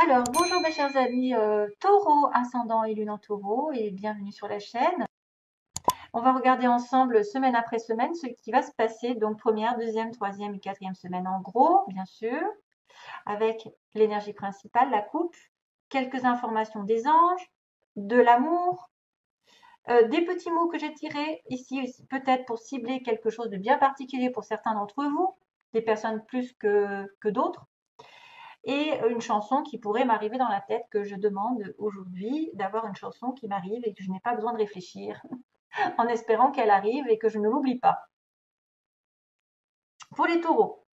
Alors, bonjour mes chers amis taureau, ascendant et lune en taureau et bienvenue sur la chaîne. On va regarder ensemble semaine après semaine ce qui va se passer, donc première, deuxième, troisième et quatrième semaine en gros, bien sûr, avec l'énergie principale, la coupe, quelques informations des anges, de l'amour, des petits mots que j'ai tirés ici peut-être pour cibler quelque chose de bien particulier pour certains d'entre vous, des personnes plus que d'autres. Et une chanson qui pourrait m'arriver dans la tête, que je demande aujourd'hui d'avoir une chanson qui m'arrive et que je n'ai pas besoin de réfléchir, en espérant qu'elle arrive et que je ne l'oublie pas. Pour les taureaux,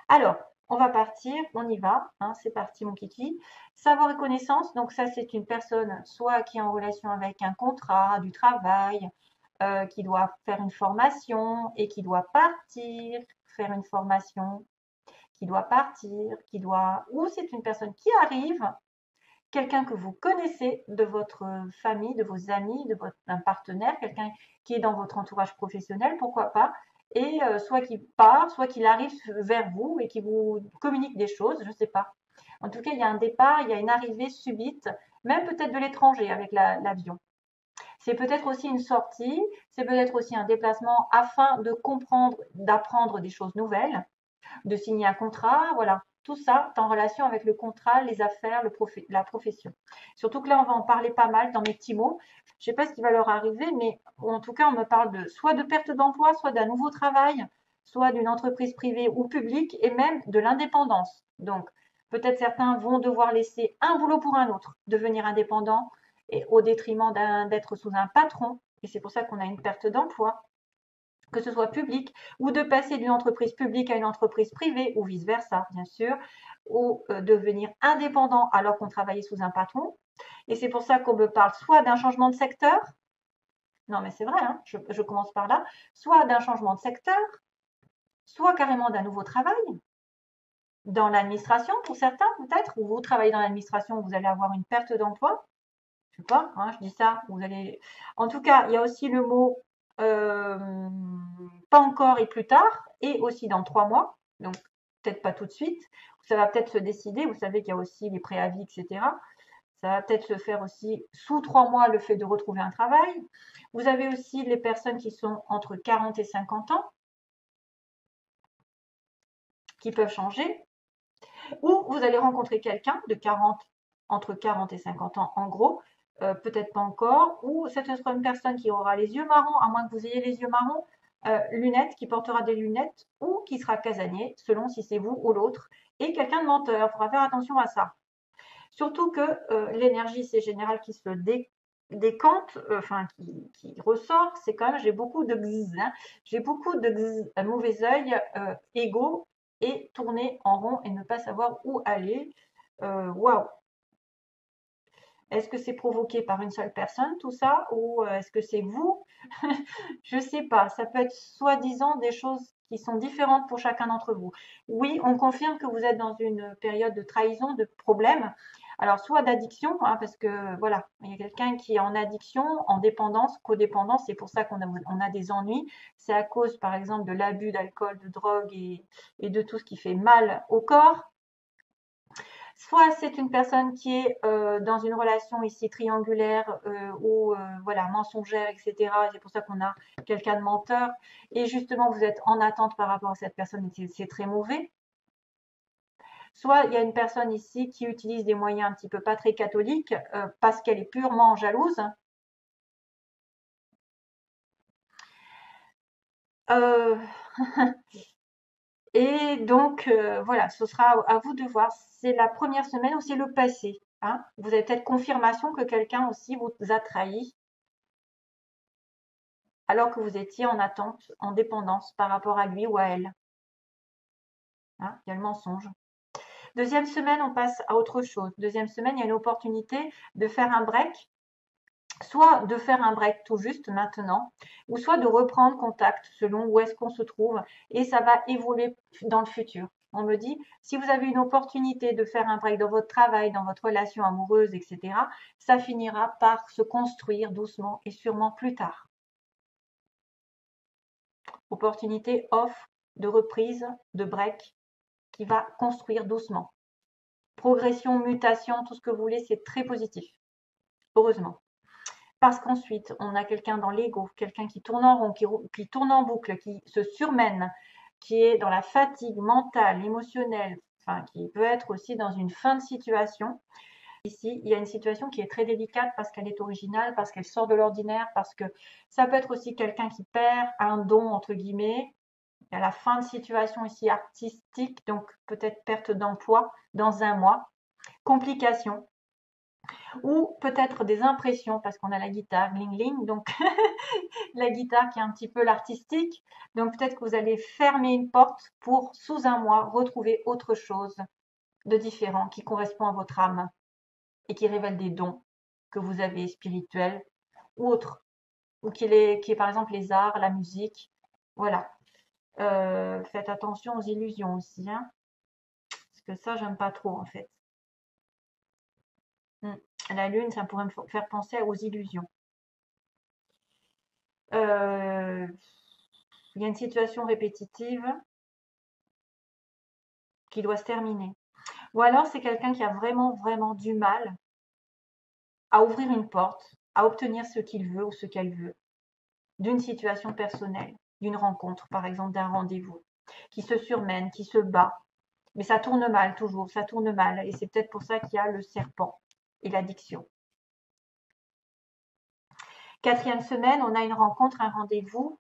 alors, on va partir, on y va, hein, c'est parti mon kiki. Savoir et connaissance, donc ça c'est une personne soit qui est en relation avec un contrat, du travail, qui doit faire une formation et qui doit partir, faire une formation, qui doit partir, qui doit, ou c'est une personne qui arrive, quelqu'un que vous connaissez de votre famille, de vos amis, d'un partenaire, quelqu'un qui est dans votre entourage professionnel, pourquoi pas, et soit qui part, soit qu'il arrive vers vous et qui vous communique des choses, je ne sais pas. En tout cas, il y a un départ, il y a une arrivée subite, même peut-être de l'étranger avec l'avion. C'est peut-être aussi une sortie, c'est peut-être aussi un déplacement afin de comprendre, d'apprendre des choses nouvelles, de signer un contrat, voilà. Tout ça est en relation avec le contrat, les affaires, la profession. Surtout que là, on va en parler pas mal dans mes petits mots. Je ne sais pas ce qui va leur arriver, mais en tout cas, on me parle de soit de perte d'emploi, soit d'un nouveau travail, soit d'une entreprise privée ou publique, et même de l'indépendance. Donc, peut-être certains vont devoir laisser un boulot pour un autre, devenir indépendant, et au détriment d'être sous un patron. Et c'est pour ça qu'on a une perte d'emploi, que ce soit public, ou de passer d'une entreprise publique à une entreprise privée, ou vice-versa, bien sûr, ou devenir indépendant alors qu'on travaillait sous un patron. Et c'est pour ça qu'on me parle soit d'un changement de secteur, non mais c'est vrai, hein, je commence par là, soit d'un changement de secteur, soit carrément d'un nouveau travail, dans l'administration pour certains peut-être, ou vous travaillez dans l'administration, vous allez avoir une perte d'emploi, je sais pas, hein, je dis ça, vous allez. En tout cas, il y a aussi le mot euh, pas encore et plus tard, et aussi dans 3 mois, donc peut-être pas tout de suite. Ça va peut-être se décider. Vous savez qu'il y a aussi les préavis, etc. Ça va peut-être se faire aussi sous 3 mois le fait de retrouver un travail. Vous avez aussi les personnes qui sont entre 40 et 50 ans, qui peuvent changer. Ou vous allez rencontrer quelqu'un de 40, entre 40 et 50 ans en gros, peut-être pas encore, ou c'est une personne qui aura les yeux marrons, à moins que vous ayez les yeux marrons, lunettes, qui portera des lunettes, ou qui sera casanier, selon si c'est vous ou l'autre, et quelqu'un de menteur, il faudra faire attention à ça. Surtout que l'énergie, c'est général qui se décante, enfin qui ressort, c'est quand même, j'ai beaucoup de bzz, hein, j'ai beaucoup de bzz, mauvais œil, égo, et tourner en rond et ne pas savoir où aller. Waouh! Est-ce que c'est provoqué par une seule personne, tout ça, ou est-ce que c'est vous? Je sais pas. Ça peut être soi-disant des choses qui sont différentes pour chacun d'entre vous. Oui, on confirme que vous êtes dans une période de trahison, de problème. Alors, soit d'addiction, hein, parce que voilà, il y a quelqu'un qui est en addiction, en dépendance, codépendance, c'est pour ça on a des ennuis. C'est à cause, par exemple, de l'abus d'alcool, de drogue et de tout ce qui fait mal au corps. Soit c'est une personne qui est dans une relation ici triangulaire ou voilà mensongère, etc. C'est pour ça qu'on a quelqu'un de menteur. Et justement, vous êtes en attente par rapport à cette personne et c'est très mauvais. Soit il y a une personne ici qui utilise des moyens un petit peu pas très catholiques parce qu'elle est purement jalouse. Euh, et donc voilà, ce sera à vous de voir. C'est la première semaine ou c'est le passé. Hein. Vous avez peut-être confirmation que quelqu'un aussi vous a trahi alors que vous étiez en attente, en dépendance par rapport à lui ou à elle. Hein, il y a le mensonge. Deuxième semaine, on passe à autre chose. Deuxième semaine, il y a une opportunité de faire un break, soit de faire un break tout juste maintenant, ou soit de reprendre contact selon où est-ce qu'on se trouve, et ça va évoluer dans le futur. On me dit, si vous avez une opportunité de faire un break dans votre travail, dans votre relation amoureuse, etc., ça finira par se construire doucement et sûrement plus tard. Opportunité off de reprise, de break, qui va construire doucement. progression, mutation, tout ce que vous voulez, c'est très positif, heureusement. Parce qu'ensuite, on a quelqu'un dans l'ego, quelqu'un qui tourne en rond, qui tourne en boucle, qui se surmène, qui est dans la fatigue mentale, émotionnelle, enfin, qui peut être aussi dans une fin de situation. Ici, il y a une situation qui est très délicate parce qu'elle est originale, parce qu'elle sort de l'ordinaire, parce que ça peut être aussi quelqu'un qui perd un don, entre guillemets. Il y a la fin de situation ici artistique, donc peut-être perte d'emploi dans un mois, complications, ou peut-être des impressions, parce qu'on a la guitare, ling ling, donc la guitare qui est un petit peu l'artistique. Donc peut-être que vous allez fermer une porte pour, sous un mois, retrouver autre chose de différent qui correspond à votre âme et qui révèle des dons que vous avez spirituels ou autres, ou qui est par exemple les arts, la musique. Voilà. Faites attention aux illusions aussi, hein, parce que ça, j'aime pas trop en fait. La lune, ça pourrait me faire penser aux illusions. Il y a une situation répétitive qui doit se terminer. Ou alors, c'est quelqu'un qui a vraiment, vraiment du mal à ouvrir une porte, à obtenir ce qu'il veut ou ce qu'elle veut, d'une situation personnelle, d'une rencontre, par exemple, d'un rendez-vous, qui se surmène, qui se bat. Mais ça tourne mal toujours, ça tourne mal. Et c'est peut-être pour ça qu'il y a le serpent et l'addiction. 4e semaine, on a une rencontre, un rendez-vous,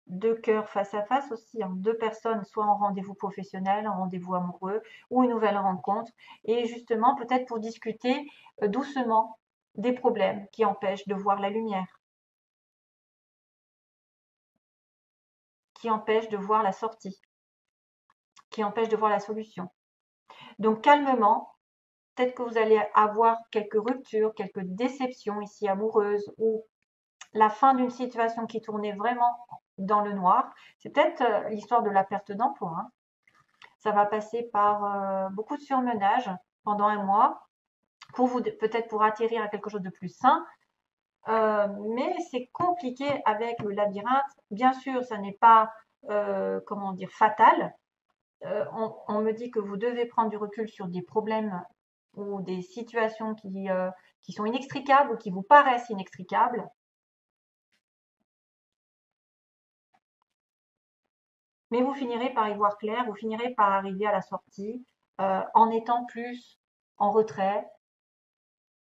deux cœurs face à face aussi, hein, deux personnes, soit en rendez-vous professionnel, en rendez-vous amoureux, ou une nouvelle rencontre. Et justement, peut-être pour discuter doucement des problèmes qui empêchent de voir la lumière, qui empêchent de voir la sortie, qui empêchent de voir la solution. Donc calmement, peut-être que vous allez avoir quelques ruptures, quelques déceptions ici amoureuses ou la fin d'une situation qui tournait vraiment dans le noir. C'est peut-être l'histoire de la perte d'emploi, hein. Ça va passer par beaucoup de surmenage pendant un mois pour vous peut-être pour atterrir à quelque chose de plus sain. Mais c'est compliqué avec le labyrinthe. Bien sûr, ça n'est pas comment dire fatal. On me dit que vous devez prendre du recul sur des problèmes ou des situations qui sont inextricables ou qui vous paraissent inextricables. Mais vous finirez par y voir clair, vous finirez par arriver à la sortie en étant plus en retrait,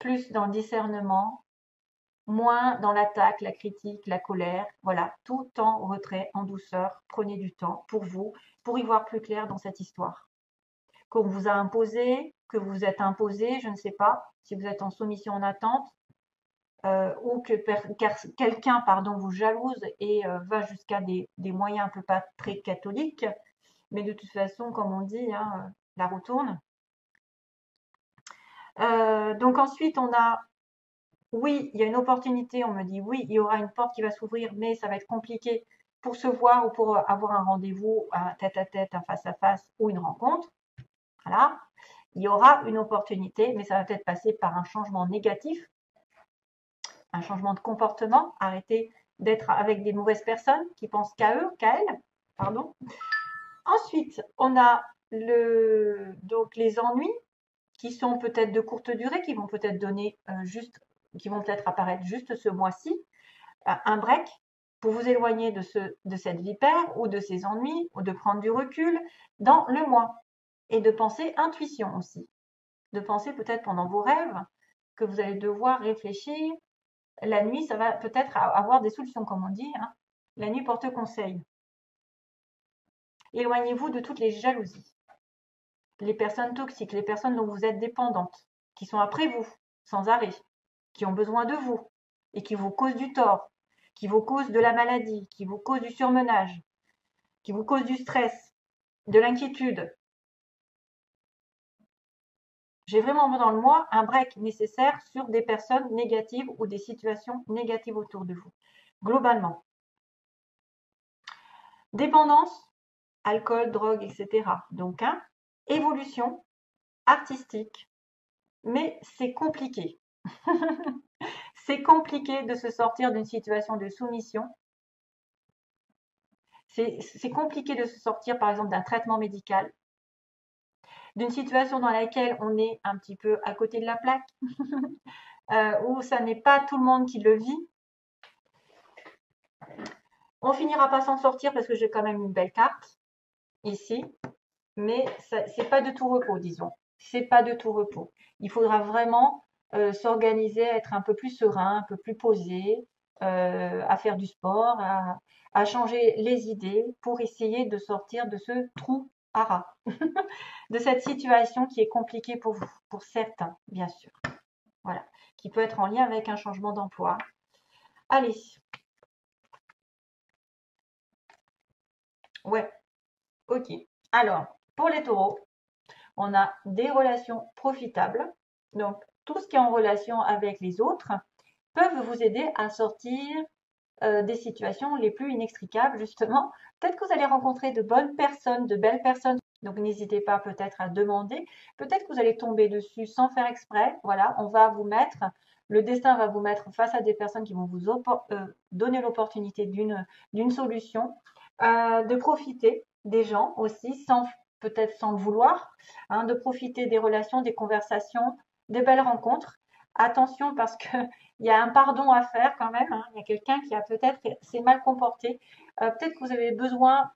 plus dans le discernement, moins dans l'attaque, la critique, la colère. Voilà, tout en retrait, en douceur. Prenez du temps pour y voir plus clair dans cette histoire. Qu'on vous a imposé, que vous êtes imposé, je ne sais pas, si vous êtes en soumission en attente, ou que quelqu'un vous jalouse et va jusqu'à des moyens un peu pas très catholiques, mais de toute façon, comme on dit, hein, la roue tourne. Donc ensuite, on a, oui, il y a une opportunité, on me dit, oui, il y aura une porte qui va s'ouvrir, mais ça va être compliqué pour se voir ou pour avoir un rendez-vous, un tête-à-tête, un face-à-face ou une rencontre. Voilà, il y aura une opportunité, mais ça va peut-être passer par un changement négatif, un changement de comportement, arrêter d'être avec des mauvaises personnes qui pensent qu'à eux, qu'à elles, pardon. Ensuite, on a donc les ennuis qui sont peut-être de courte durée, qui vont peut-être donner qui vont peut-être apparaître juste ce mois-ci, un break pour vous éloigner de cette vipère ou de ces ennuis, ou de prendre du recul dans le mois. Et de penser intuition aussi. De penser peut-être pendant vos rêves que vous allez devoir réfléchir. La nuit, ça va peut-être avoir des solutions, comme on dit, hein. La nuit porte conseil. Éloignez-vous de toutes les jalousies, les personnes toxiques, les personnes dont vous êtes dépendantes, qui sont après vous, sans arrêt, qui ont besoin de vous et qui vous causent du tort, qui vous causent de la maladie, qui vous causent du surmenage, qui vous causent du stress, de l'inquiétude. J'ai vraiment dans le moi un break nécessaire sur des personnes négatives ou des situations négatives autour de vous, globalement. Dépendance, alcool, drogue, etc. Donc, hein, évolution artistique, mais c'est compliqué. C'est compliqué de se sortir d'une situation de soumission. C'est compliqué de se sortir, par exemple, d'un traitement médical. d'une situation dans laquelle on est un petit peu à côté de la plaque, où ça n'est pas tout le monde qui le vit. On finira pas s'en sortir parce que j'ai quand même une belle carte ici, mais c'est pas de tout repos, disons. C'est pas de tout repos. Il faudra vraiment s'organiser, être un peu plus serein, un peu plus posé, à faire du sport, à changer les idées pour essayer de sortir de ce trou à rats, de cette situation qui est compliquée pour vous, pour certains, bien sûr. Voilà, qui peut être en lien avec un changement d'emploi. Allez. Ouais, ok. Alors, pour les taureaux, on a des relations profitables. Donc, tout ce qui est en relation avec les autres peuvent vous aider à sortir des situations les plus inextricables, justement. Peut-être que vous allez rencontrer de bonnes personnes, de belles personnes. Donc, n'hésitez pas peut-être à demander. Peut-être que vous allez tomber dessus sans faire exprès. Voilà, le destin va vous mettre face à des personnes qui vont vous donner l'opportunité d'une solution, de profiter des gens aussi, peut-être sans le vouloir, hein, de profiter des relations, des conversations, des belles rencontres. Attention parce que il y a un pardon à faire quand même, hein. Il y a quelqu'un qui a peut-être s'est mal comporté. Peut-être que vous avez besoin.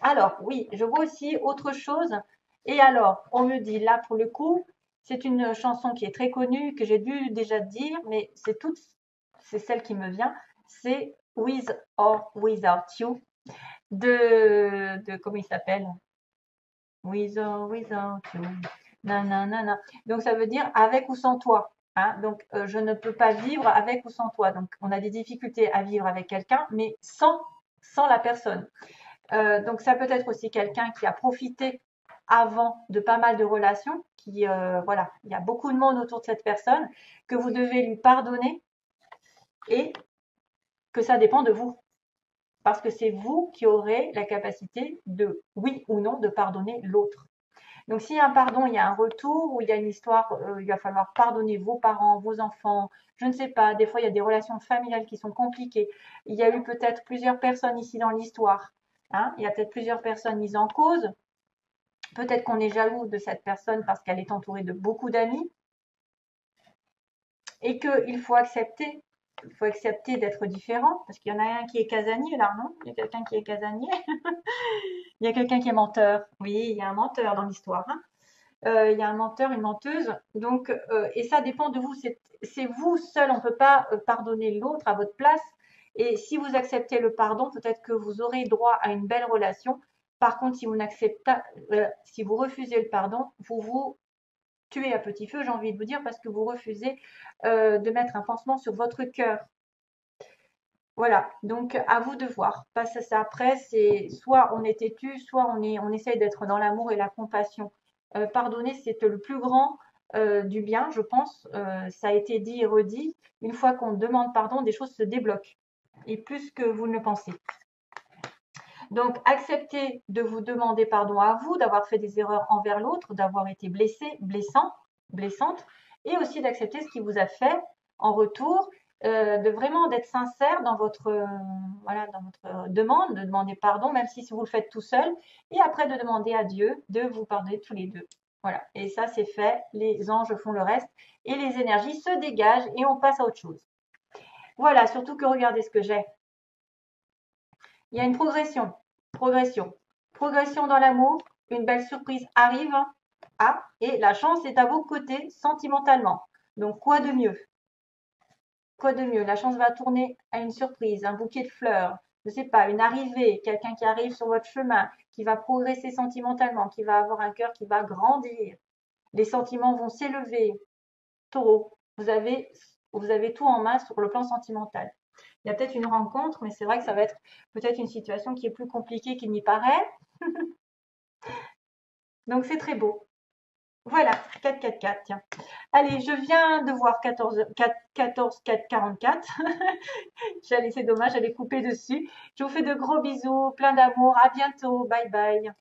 Alors, oui, je vois aussi autre chose. Et alors, on me dit là pour le coup, c'est une chanson qui est très connue, que j'ai dû déjà dire, mais c'est celle qui me vient. C'est With or Without You comment il s'appelle? With or Without You. Nanana. Donc ça veut dire avec ou sans toi. Hein. Donc je ne peux pas vivre avec ou sans toi. Donc on a des difficultés à vivre avec quelqu'un, mais sans la personne. Donc ça peut être aussi quelqu'un qui a profité avant de pas mal de relations, voilà, il y a beaucoup de monde autour de cette personne, que vous devez lui pardonner et que ça dépend de vous. Parce que c'est vous qui aurez la capacité de, oui ou non, de pardonner l'autre. Donc s'il y a un pardon, il y a un retour, ou il y a une histoire, il va falloir pardonner vos parents, vos enfants, je ne sais pas, des fois il y a des relations familiales qui sont compliquées. Il y a eu peut-être plusieurs personnes ici dans l'histoire, hein, il y a peut-être plusieurs personnes mises en cause. Peut-être qu'on est jaloux de cette personne parce qu'elle est entourée de beaucoup d'amis et qu'il faut accepter. Il faut accepter d'être différent parce qu'il y en a un qui est casanier là, non? Il y a quelqu'un qui est casanier. Il y a quelqu'un qui est menteur. Oui, il y a un menteur dans l'histoire. Hein. Il y a un menteur, une menteuse. Donc, et ça dépend de vous. C'est vous seul. On ne peut pas pardonner l'autre à votre place. Et si vous acceptez le pardon, peut-être que vous aurez droit à une belle relation. Par contre, si vous refusez le pardon, vous vous tuez à petit feu, j'ai envie de vous dire, parce que vous refusez de mettre un pansement sur votre cœur. Voilà, donc à vous de voir. Parce que après, c'est soit on est têtu, soit on essaye d'être dans l'amour et la compassion. Pardonner, c'est le plus grand du bien, je pense. Ça a été dit et redit. Une fois qu'on demande pardon, des choses se débloquent. Et plus que vous ne le pensez. Donc, acceptez de vous demander pardon à vous, d'avoir fait des erreurs envers l'autre, d'avoir été blessé, blessante, et aussi d'accepter ce qui vous a fait en retour, de vraiment d'être sincère dans votre, voilà, dans votre demande, de demander pardon, même si vous le faites tout seul, et après de demander à Dieu de vous pardonner tous les deux. Voilà, et ça c'est fait, les anges font le reste, et les énergies se dégagent et on passe à autre chose. Voilà, surtout que regardez ce que j'ai. Il y a une progression, progression dans l'amour, une belle surprise arrive, et la chance est à vos côtés sentimentalement. Donc quoi de mieux? Quoi de mieux? La chance va tourner à une surprise, un bouquet de fleurs, je ne sais pas, une arrivée, quelqu'un qui arrive sur votre chemin, qui va progresser sentimentalement, qui va avoir un cœur qui va grandir. Les sentiments vont s'élever. Taureau, vous avez tout en main sur le plan sentimental. Il y a peut-être une rencontre, mais c'est vrai que ça va être peut-être une situation qui est plus compliquée qu'il n'y paraît. Donc c'est très beau. Voilà, 4-4-4, tiens. Allez, je viens de voir 14-4-44. C'est dommage, j'allais couper dessus. Je vous fais de gros bisous, plein d'amour. À bientôt. Bye bye.